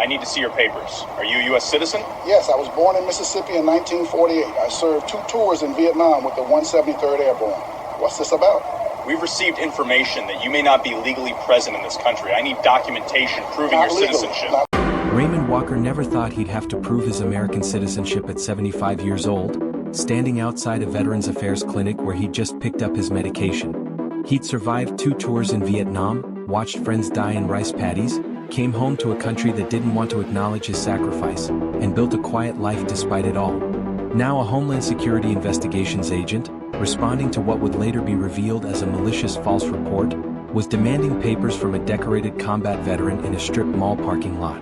I need to see your papers. Are you a U.S. citizen? Yes, I was born in Mississippi in 1948. I served 2 tours in Vietnam with the 173rd Airborne. What's this about? We've received information that you may not be legally present in this country. I need documentation proving your citizenship. Raymond Walker never thought he'd have to prove his American citizenship at 75 years old, standing outside a Veterans Affairs clinic where he'd just picked up his medication. He'd survived 2 tours in Vietnam, watched friends die in rice paddies, came home to a country that didn't want to acknowledge his sacrifice, and built a quiet life despite it all. Now a Homeland Security Investigations agent, responding to what would later be revealed as a malicious false report, was demanding papers from a decorated combat veteran in a strip mall parking lot.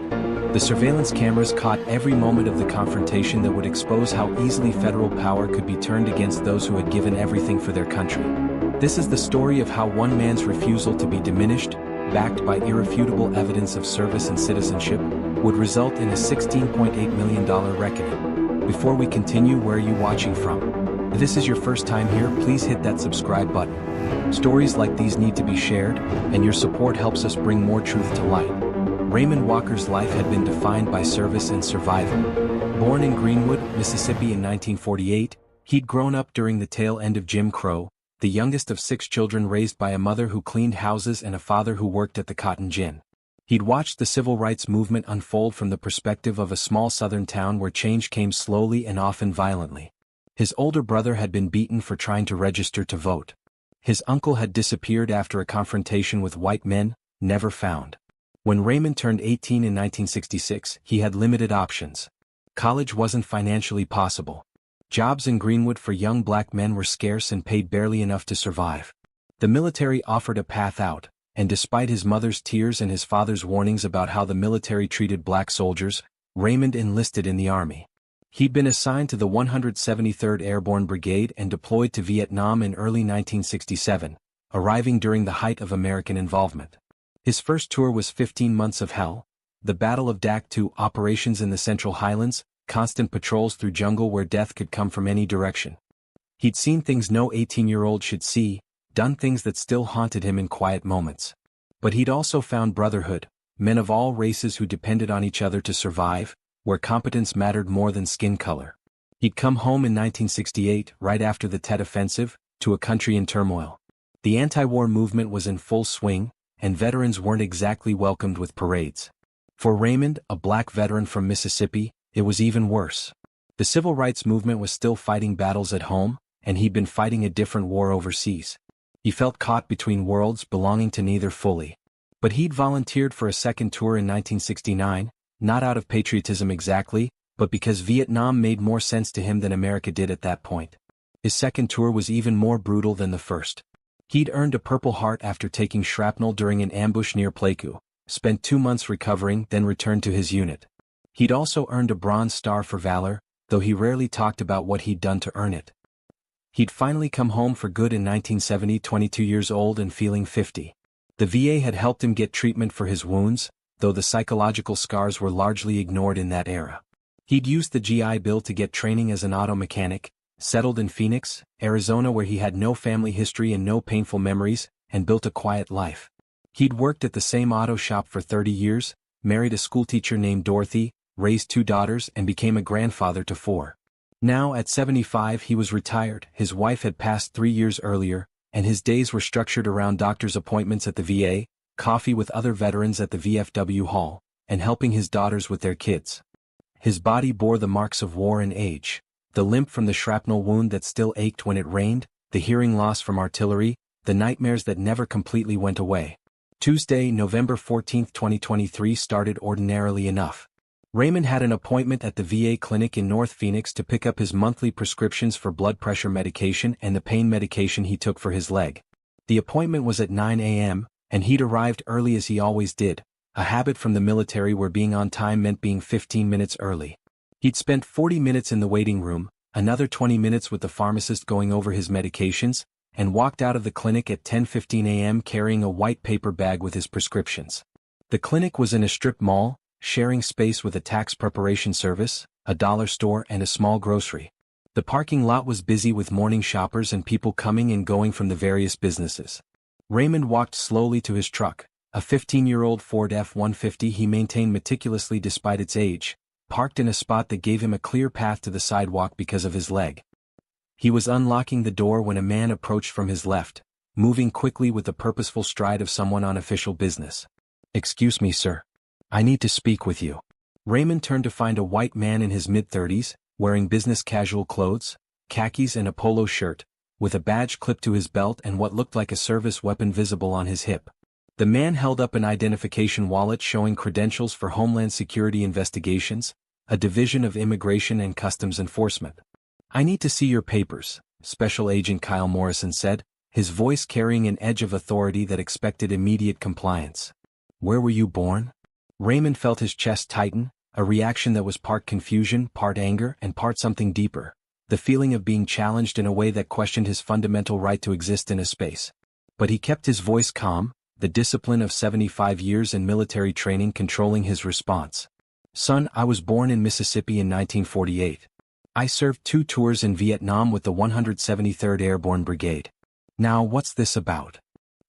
The surveillance cameras caught every moment of the confrontation that would expose how easily federal power could be turned against those who had given everything for their country. This is the story of how one man's refusal to be diminished, backed by irrefutable evidence of service and citizenship, would result in a $16.8 million reckoning. Before we continue, where are you watching from? If this is your first time here, please hit that subscribe button. Stories like these need to be shared, and your support helps us bring more truth to light. Raymond Walker's life had been defined by service and survival. Born in Greenwood, Mississippi in 1948, he'd grown up during the tail end of Jim Crow, the youngest of 6 children raised by a mother who cleaned houses and a father who worked at the cotton gin. He'd watched the civil rights movement unfold from the perspective of a small southern town where change came slowly and often violently. His older brother had been beaten for trying to register to vote. His uncle had disappeared after a confrontation with white men, never found. When Raymond turned 18 in 1966, he had limited options. College wasn't financially possible. Jobs in Greenwood for young black men were scarce and paid barely enough to survive. The military offered a path out, and despite his mother's tears and his father's warnings about how the military treated black soldiers, Raymond enlisted in the Army. He'd been assigned to the 173rd Airborne Brigade and deployed to Vietnam in early 1967, arriving during the height of American involvement. His first tour was 15 months of hell, the Battle of Dak II, operations in the Central Highlands, constant patrols through jungle where death could come from any direction. He'd seen things no 18-year-old should see, done things that still haunted him in quiet moments. But he'd also found brotherhood, men of all races who depended on each other to survive, where competence mattered more than skin color. He'd come home in 1968, right after the Tet Offensive, to a country in turmoil. The anti-war movement was in full swing, and veterans weren't exactly welcomed with parades. For Raymond, a black veteran from Mississippi, it was even worse. The civil rights movement was still fighting battles at home, and he'd been fighting a different war overseas. He felt caught between worlds, belonging to neither fully. But he'd volunteered for a second tour in 1969, not out of patriotism exactly, but because Vietnam made more sense to him than America did at that point. His second tour was even more brutal than the first. He'd earned a Purple Heart after taking shrapnel during an ambush near Pleiku, spent 2 months recovering, then returned to his unit. He'd also earned a Bronze Star for valor, though he rarely talked about what he'd done to earn it. He'd finally come home for good in 1970, 22 years old and feeling 50. The VA had helped him get treatment for his wounds, though the psychological scars were largely ignored in that era. He'd used the GI Bill to get training as an auto mechanic, settled in Phoenix, Arizona where he had no family history and no painful memories, and built a quiet life. He'd worked at the same auto shop for 30 years, married a schoolteacher named Dorothy, raised 2 daughters and became a grandfather to 4. Now at 75 he was retired, his wife had passed 3 years earlier, and his days were structured around doctor's appointments at the VA, coffee with other veterans at the VFW hall, and helping his daughters with their kids. His body bore the marks of war and age. The limp from the shrapnel wound that still ached when it rained, the hearing loss from artillery, the nightmares that never completely went away. Tuesday, November 14, 2023 started ordinarily enough. Raymond had an appointment at the VA clinic in North Phoenix to pick up his monthly prescriptions for blood pressure medication and the pain medication he took for his leg. The appointment was at 9 a.m., and he'd arrived early as he always did, a habit from the military where being on time meant being 15 minutes early. He'd spent 40 minutes in the waiting room, another 20 minutes with the pharmacist going over his medications, and walked out of the clinic at 10:15 a.m. carrying a white paper bag with his prescriptions. The clinic was in a strip mall, sharing space with a tax preparation service, a dollar store and a small grocery. The parking lot was busy with morning shoppers and people coming and going from the various businesses. Raymond walked slowly to his truck, A 15-year-old Ford F-150 he maintained meticulously despite its age, parked in a spot that gave him a clear path to the sidewalk because of his leg. He was unlocking the door when a man approached from his left, moving quickly with the purposeful stride of someone on official business. "Excuse me, sir. I need to speak with you." Raymond turned to find a white man in his mid-30s, wearing business casual clothes, khakis and a polo shirt, with a badge clipped to his belt and what looked like a service weapon visible on his hip. The man held up an identification wallet showing credentials for Homeland Security Investigations, a division of Immigration and Customs Enforcement. "I need to see your papers," Special Agent Kyle Morrison said, his voice carrying an edge of authority that expected immediate compliance. "Where were you born?" Raymond felt his chest tighten, a reaction that was part confusion, part anger, and part something deeper, the feeling of being challenged in a way that questioned his fundamental right to exist in a space. But he kept his voice calm, the discipline of 75 years in military training controlling his response. "Son, I was born in Mississippi in 1948. I served 2 tours in Vietnam with the 173rd Airborne Brigade. Now what's this about?"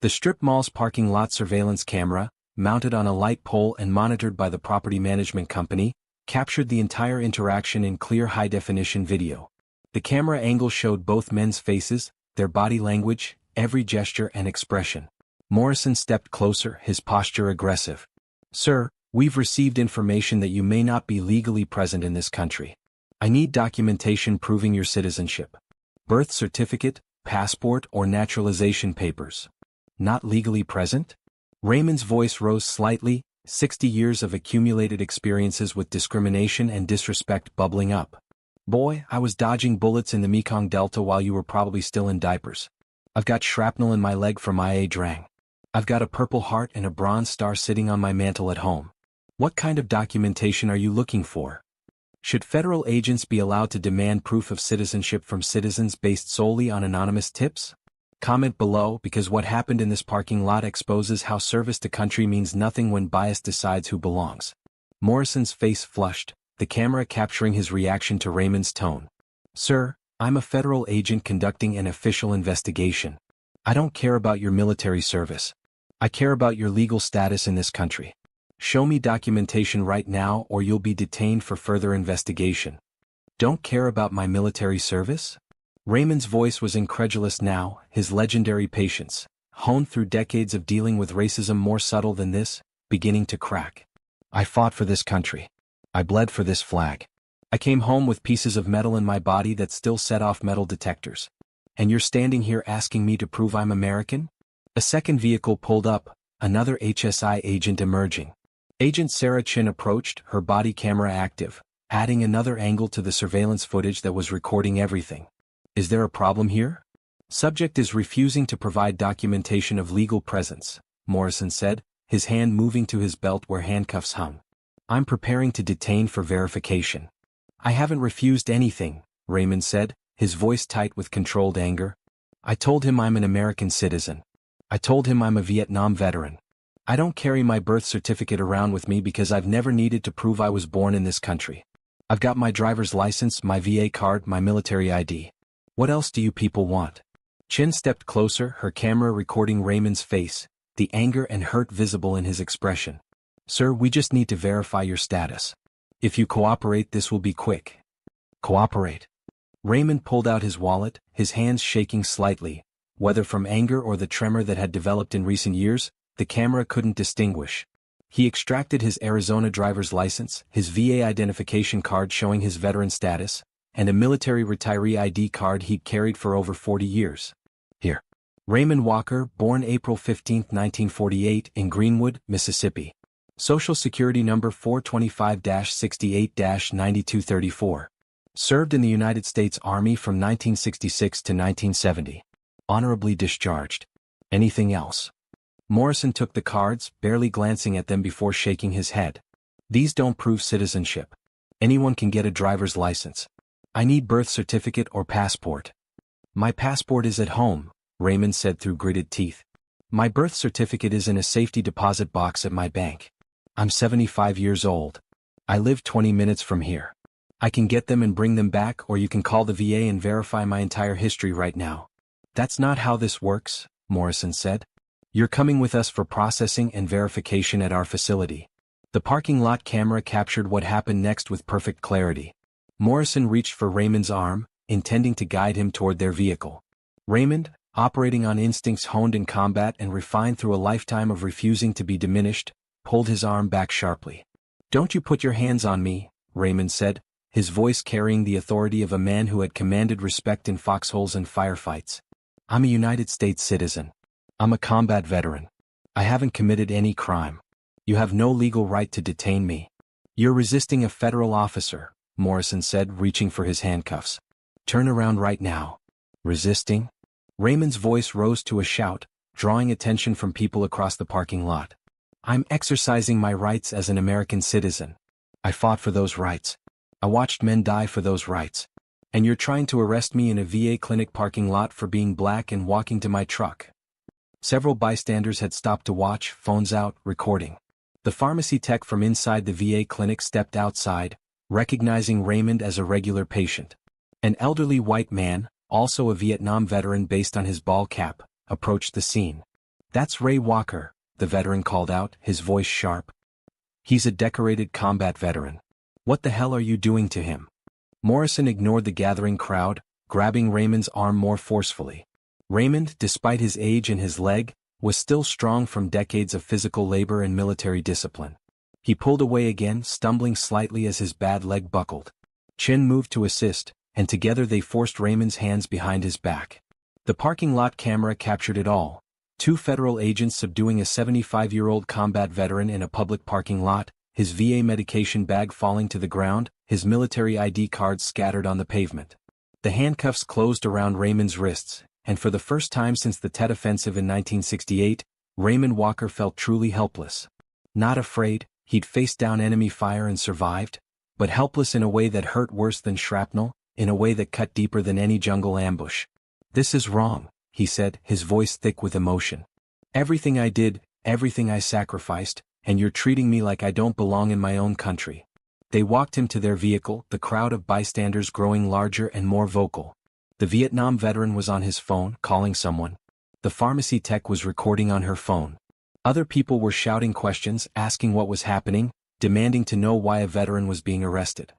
The strip mall's parking lot surveillance camera, mounted on a light pole and monitored by the property management company, captured the entire interaction in clear high-definition video. The camera angle showed both men's faces, their body language, every gesture and expression. Morrison stepped closer, his posture aggressive. "Sir, we've received information that you may not be legally present in this country. I need documentation proving your citizenship. Birth certificate, passport, or naturalization papers. Not legally present?" Raymond's voice rose slightly, 60 years of accumulated experiences with discrimination and disrespect bubbling up. "Boy, I was dodging bullets in the Mekong Delta while you were probably still in diapers. I've got shrapnel in my leg from IA Drang. I've got a Purple Heart and a Bronze Star sitting on my mantle at home. What kind of documentation are you looking for? Should federal agents be allowed to demand proof of citizenship from citizens based solely on anonymous tips? Comment below, because what happened in this parking lot exposes how service to country means nothing when bias decides who belongs." Morrison's face flushed, the camera capturing his reaction to Raymond's tone. "Sir, I'm a federal agent conducting an official investigation. I don't care about your military service. I care about your legal status in this country. Show me documentation right now or you'll be detained for further investigation." "Don't care about my military service?" Raymond's voice was incredulous now, his legendary patience, honed through decades of dealing with racism more subtle than this, beginning to crack. "I fought for this country. I bled for this flag. I came home with pieces of metal in my body that still set off metal detectors. And you're standing here asking me to prove I'm American?" A second vehicle pulled up, another HSI agent emerging. Agent Sarah Chin approached, her body camera active, adding another angle to the surveillance footage that was recording everything. "Is there a problem here?" "Subject is refusing to provide documentation of legal presence," Morrison said, his hand moving to his belt where handcuffs hung. "I'm preparing to detain for verification." "I haven't refused anything," Raymond said, his voice tight with controlled anger. "I told him I'm an American citizen. I told him I'm a Vietnam veteran. I don't carry my birth certificate around with me because I've never needed to prove I was born in this country. I've got my driver's license, my VA card, my military ID. What else do you people want?" Chin stepped closer, her camera recording Raymond's face, the anger and hurt visible in his expression. "Sir, we just need to verify your status. If you cooperate, this will be quick." "Cooperate?" Raymond pulled out his wallet, his hands shaking slightly, whether from anger or the tremor that had developed in recent years, the camera couldn't distinguish. He extracted his Arizona driver's license, his VA identification card showing his veteran status, and a military retiree ID card he'd carried for over 40 years. "Here." Raymond Walker, born April 15, 1948, in Greenwood, Mississippi. Social Security number 425-68-9234. Served in the United States Army from 1966 to 1970. Honorably discharged. Anything else? Morrison took the cards, barely glancing at them before shaking his head. "These don't prove citizenship. Anyone can get a driver's license. I need birth certificate or passport." "My passport is at home," Raymond said through gritted teeth. "My birth certificate is in a safety deposit box at my bank. I'm 75 years old. I live 20 minutes from here. I can get them and bring them back, or you can call the VA and verify my entire history right now." "That's not how this works," Morrison said. You're coming with us for processing and verification at our facility. The parking lot camera captured what happened next with perfect clarity. Morrison reached for Raymond's arm, intending to guide him toward their vehicle. Raymond, operating on instincts honed in combat and refined through a lifetime of refusing to be diminished, pulled his arm back sharply. "Don't you put your hands on me," Raymond said, his voice carrying the authority of a man who had commanded respect in foxholes and firefights. "I'm a United States citizen. I'm a combat veteran. I haven't committed any crime. You have no legal right to detain me." "You're resisting a federal officer," Morrison said, reaching for his handcuffs. "Turn around right now." "Resisting?" Raymond's voice rose to a shout, drawing attention from people across the parking lot. "I'm exercising my rights as an American citizen. I fought for those rights. I watched men die for those rights. And you're trying to arrest me in a VA clinic parking lot for being black and walking to my truck." Several bystanders had stopped to watch, phones out, recording. The pharmacy tech from inside the VA clinic stepped outside, recognizing Raymond as a regular patient. An elderly white man, also a Vietnam veteran based on his ball cap, approached the scene. "That's Ray Walker," the veteran called out, his voice sharp. "He's a decorated combat veteran. What the hell are you doing to him?" Morrison ignored the gathering crowd, grabbing Raymond's arm more forcefully. Raymond, despite his age and his leg, was still strong from decades of physical labor and military discipline. He pulled away again, stumbling slightly as his bad leg buckled. Chin moved to assist, and together they forced Raymond's hands behind his back. The parking lot camera captured it all. 2 federal agents subduing a 75-year-old combat veteran in a public parking lot, his VA medication bag falling to the ground, his military ID cards scattered on the pavement. The handcuffs closed around Raymond's wrists, and for the first time since the Tet Offensive in 1968, Raymond Walker felt truly helpless. Not afraid, he'd faced down enemy fire and survived, but helpless in a way that hurt worse than shrapnel, in a way that cut deeper than any jungle ambush. "This is wrong," he said, his voice thick with emotion. "Everything I did, everything I sacrificed, and you're treating me like I don't belong in my own country." They walked him to their vehicle, the crowd of bystanders growing larger and more vocal. The Vietnam veteran was on his phone, calling someone. The pharmacy tech was recording on her phone. Other people were shouting questions, asking what was happening, demanding to know why a veteran was being arrested.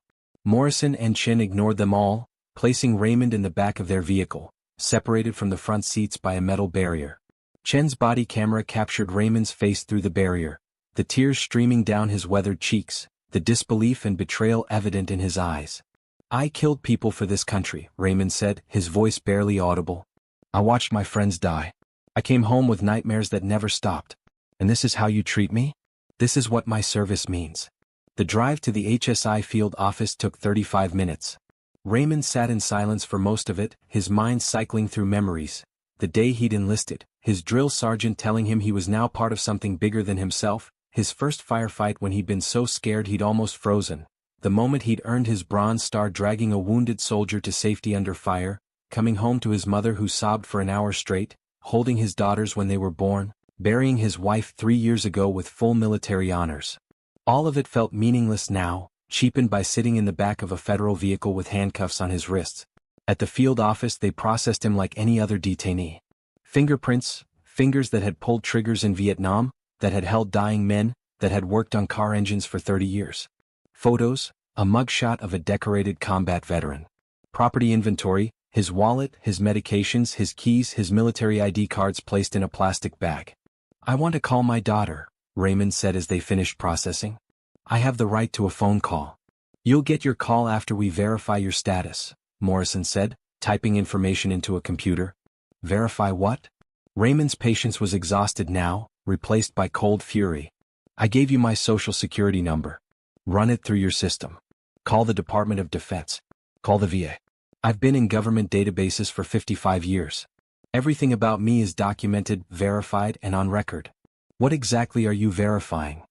Morrison and Chin ignored them all, placing Raymond in the back of their vehicle, separated from the front seats by a metal barrier. Chen's body camera captured Raymond's face through the barrier, the tears streaming down his weathered cheeks, the disbelief and betrayal evident in his eyes. "I killed people for this country," Raymond said, his voice barely audible. "I watched my friends die. I came home with nightmares that never stopped. And this is how you treat me? This is what my service means." The drive to the HSI field office took 35 minutes. Raymond sat in silence for most of it, his mind cycling through memories. The day he'd enlisted, his drill sergeant telling him he was now part of something bigger than himself, his first firefight when he'd been so scared he'd almost frozen, the moment he'd earned his Bronze Star dragging a wounded soldier to safety under fire, coming home to his mother who sobbed for an hour straight, holding his daughters when they were born, burying his wife 3 years ago with full military honors. All of it felt meaningless now, cheapened by sitting in the back of a federal vehicle with handcuffs on his wrists. At the field office they processed him like any other detainee. Fingerprints, fingers that had pulled triggers in Vietnam, that had held dying men, that had worked on car engines for 30 years. Photos, a mugshot of a decorated combat veteran. Property inventory, his wallet, his medications, his keys, his military ID cards placed in a plastic bag. "I want to call my daughter," Raymond said as they finished processing. "I have the right to a phone call." "You'll get your call after we verify your status," Morrison said, typing information into a computer. "Verify what?" Raymond's patience was exhausted now, replaced by cold fury. "I gave you my social security number. Run it through your system. Call the Department of Defense. Call the VA. I've been in government databases for 55 years. Everything about me is documented, verified, and on record. What exactly are you verifying?"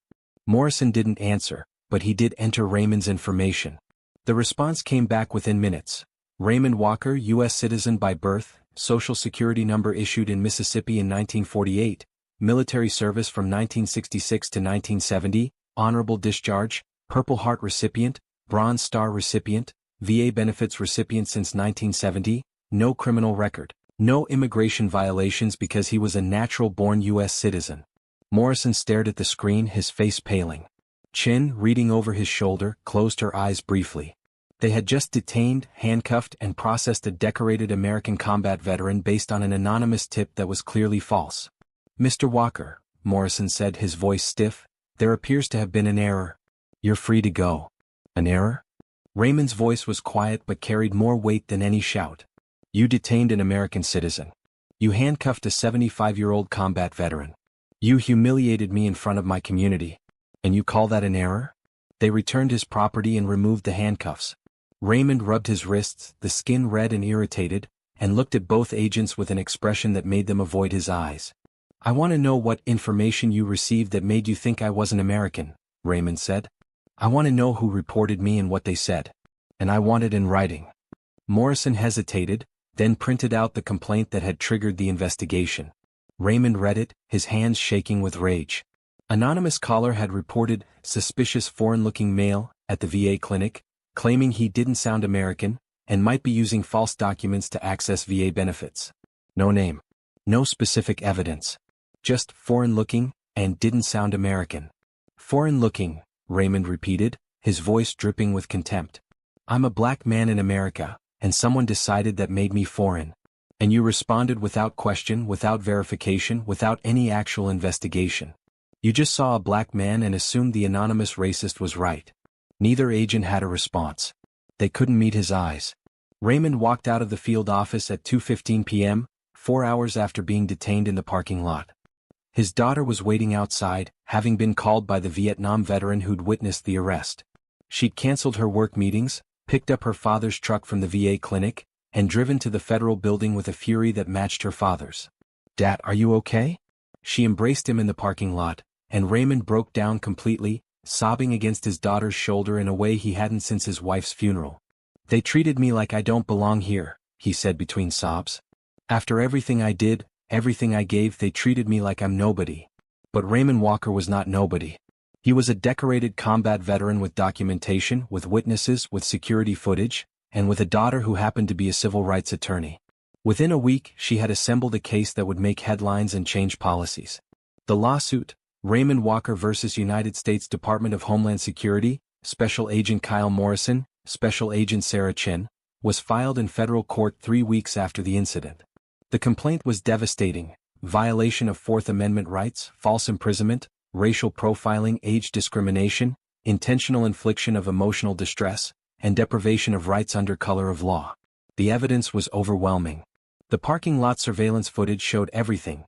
Morrison didn't answer, but he did enter Raymond's information. The response came back within minutes. Raymond Walker, U.S. citizen by birth, social security number issued in Mississippi in 1948, military service from 1966 to 1970, honorable discharge, Purple Heart recipient, Bronze Star recipient, VA benefits recipient since 1970, no criminal record, No immigration violations because he was a natural-born U.S. citizen. Morrison stared at the screen, his face paling. Chin, reading over his shoulder, closed her eyes briefly. They had just detained, handcuffed, and processed a decorated American combat veteran based on an anonymous tip that was clearly false. "Mr. Walker," Morrison said, his voice stiff, "there appears to have been an error. You're free to go." "An error?" Raymond's voice was quiet but carried more weight than any shout. "You detained an American citizen. You handcuffed a 75-year-old combat veteran. You humiliated me in front of my community. And you call that an error?" They returned his property and removed the handcuffs. Raymond rubbed his wrists, the skin red and irritated, and looked at both agents with an expression that made them avoid his eyes. "I want to know what information you received that made you think I wasn't American," Raymond said. "I want to know who reported me and what they said. And I want it in writing." Morrison hesitated, then printed out the complaint that had triggered the investigation. Raymond read it, his hands shaking with rage. Anonymous caller had reported suspicious foreign-looking male at the VA clinic, claiming he didn't sound American and might be using false documents to access VA benefits. No name. No specific evidence. Just foreign-looking and didn't sound American. "Foreign-looking," Raymond repeated, his voice dripping with contempt. "I'm a black man in America, and someone decided that made me foreign. And you responded without question, without verification, without any actual investigation. You just saw a black man and assumed the anonymous racist was right." Neither agent had a response. They couldn't meet his eyes. Raymond walked out of the field office at 2:15 p.m., 4 hours after being detained in the parking lot. His daughter was waiting outside, having been called by the Vietnam veteran who'd witnessed the arrest. She'd canceled her work meetings, picked up her father's truck from the VA clinic, and driven to the federal building with a fury that matched her father's. "Dad, are you okay?" She embraced him in the parking lot, and Raymond broke down completely, sobbing against his daughter's shoulder in a way he hadn't since his wife's funeral. "They treated me like I don't belong here," he said between sobs. "After everything I did, everything I gave, they treated me like I'm nobody." But Raymond Walker was not nobody. He was a decorated combat veteran with documentation, with witnesses, with security footage, and with a daughter who happened to be a civil rights attorney. Within a week, she had assembled a case that would make headlines and change policies. The lawsuit, Raymond Walker versus United States Department of Homeland Security, Special Agent Kyle Morrison, Special Agent Sarah Chin, was filed in federal court 3 weeks after the incident. The complaint was devastating: violation of Fourth Amendment rights, false imprisonment, racial profiling, age discrimination, intentional infliction of emotional distress, and deprivation of rights under color of law. The evidence was overwhelming. The parking lot surveillance footage showed everything.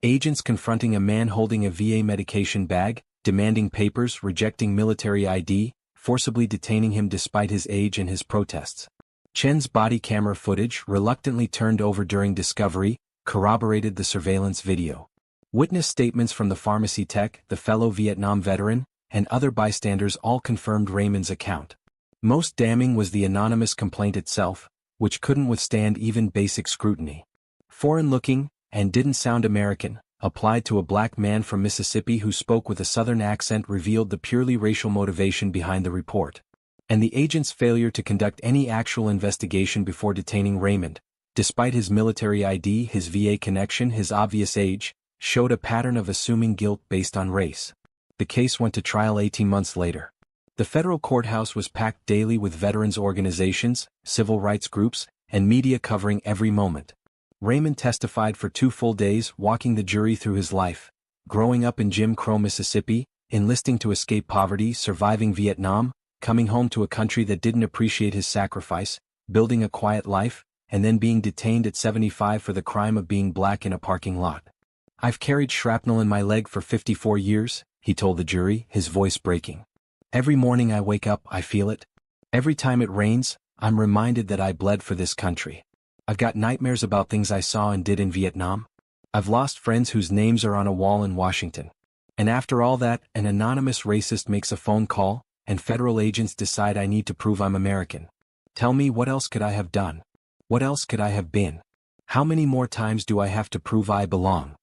Agents confronting a man holding a VA medication bag, demanding papers, rejecting military ID, forcibly detaining him despite his age and his protests. Chen's body camera footage, reluctantly turned over during discovery, corroborated the surveillance video. Witness statements from the pharmacy tech, the fellow Vietnam veteran, and other bystanders all confirmed Raymond's account. Most damning was the anonymous complaint itself, which couldn't withstand even basic scrutiny. "Foreign-looking, and didn't sound American," applied to a black man from Mississippi who spoke with a Southern accent, revealed the purely racial motivation behind the report. And the agent's failure to conduct any actual investigation before detaining Raymond, despite his military ID, his VA connection, his obvious age, showed a pattern of assuming guilt based on race. The case went to trial 18 months later. The federal courthouse was packed daily with veterans organizations, civil rights groups, and media covering every moment. Raymond testified for 2 full days, walking the jury through his life: growing up in Jim Crow, Mississippi, enlisting to escape poverty, surviving Vietnam, coming home to a country that didn't appreciate his sacrifice, building a quiet life, and then being detained at 75 for the crime of being black in a parking lot. "I've carried shrapnel in my leg for 54 years, he told the jury, his voice breaking. "Every morning I wake up, I feel it. Every time it rains, I'm reminded that I bled for this country. I've got nightmares about things I saw and did in Vietnam. I've lost friends whose names are on a wall in Washington. And after all that, an anonymous racist makes a phone call, and federal agents decide I need to prove I'm American. Tell me, what else could I have done? What else could I have been? How many more times do I have to prove I belong?"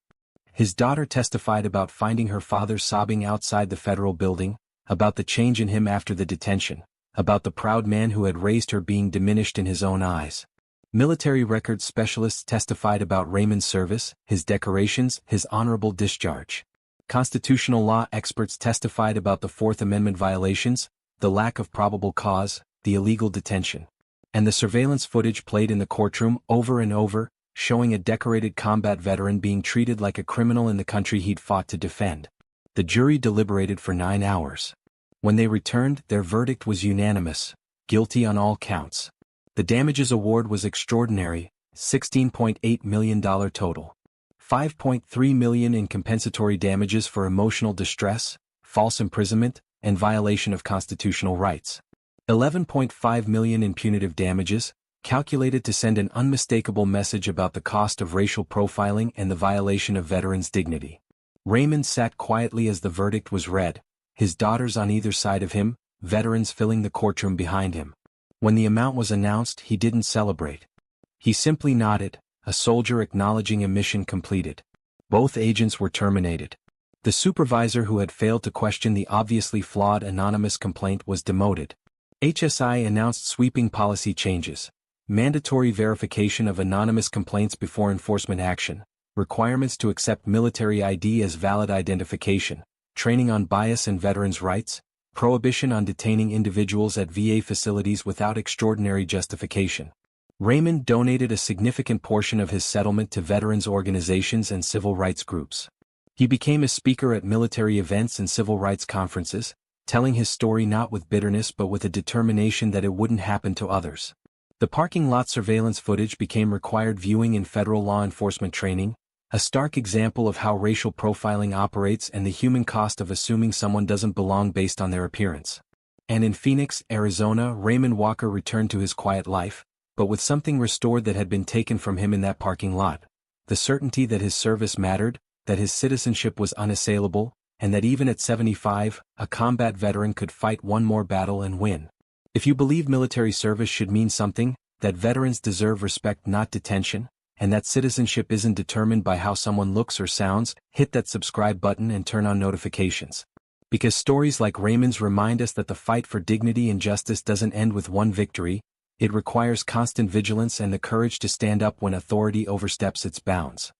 His daughter testified about finding her father sobbing outside the federal building, about the change in him after the detention, about the proud man who had raised her being diminished in his own eyes. Military records specialists testified about Raymond's service, his decorations, his honorable discharge. Constitutional law experts testified about the Fourth Amendment violations, the lack of probable cause, the illegal detention. And the surveillance footage played in the courtroom over and over, showing a decorated combat veteran being treated like a criminal in the country he'd fought to defend. The jury deliberated for 9 hours. When they returned, their verdict was unanimous, guilty on all counts. The damages award was extraordinary, $16.8 million total. $5.3 million in compensatory damages for emotional distress, false imprisonment, and violation of constitutional rights. $11.5 million in punitive damages, calculated to send an unmistakable message about the cost of racial profiling and the violation of veterans' dignity. Raymond sat quietly as the verdict was read, his daughters on either side of him, veterans filling the courtroom behind him. When the amount was announced, he didn't celebrate. He simply nodded, a soldier acknowledging a mission completed. Both agents were terminated. The supervisor who had failed to question the obviously flawed anonymous complaint was demoted. HSI announced sweeping policy changes: mandatory verification of anonymous complaints before enforcement action, requirements to accept military ID as valid identification, training on bias and veterans' rights, prohibition on detaining individuals at VA facilities without extraordinary justification. Raymond donated a significant portion of his settlement to veterans organizations and civil rights groups. He became a speaker at military events and civil rights conferences, telling his story not with bitterness but with a determination that it wouldn't happen to others. The parking lot surveillance footage became required viewing in federal law enforcement training, a stark example of how racial profiling operates and the human cost of assuming someone doesn't belong based on their appearance. And in Phoenix, Arizona, Raymond Walker returned to his quiet life, but with something restored that had been taken from him in that parking lot: the certainty that his service mattered, that his citizenship was unassailable, and that even at 75, a combat veteran could fight one more battle and win. If you believe military service should mean something, that veterans deserve respect not detention, and that citizenship isn't determined by how someone looks or sounds, hit that subscribe button and turn on notifications. Because stories like Raymond's remind us that the fight for dignity and justice doesn't end with one victory, it requires constant vigilance and the courage to stand up when authority oversteps its bounds.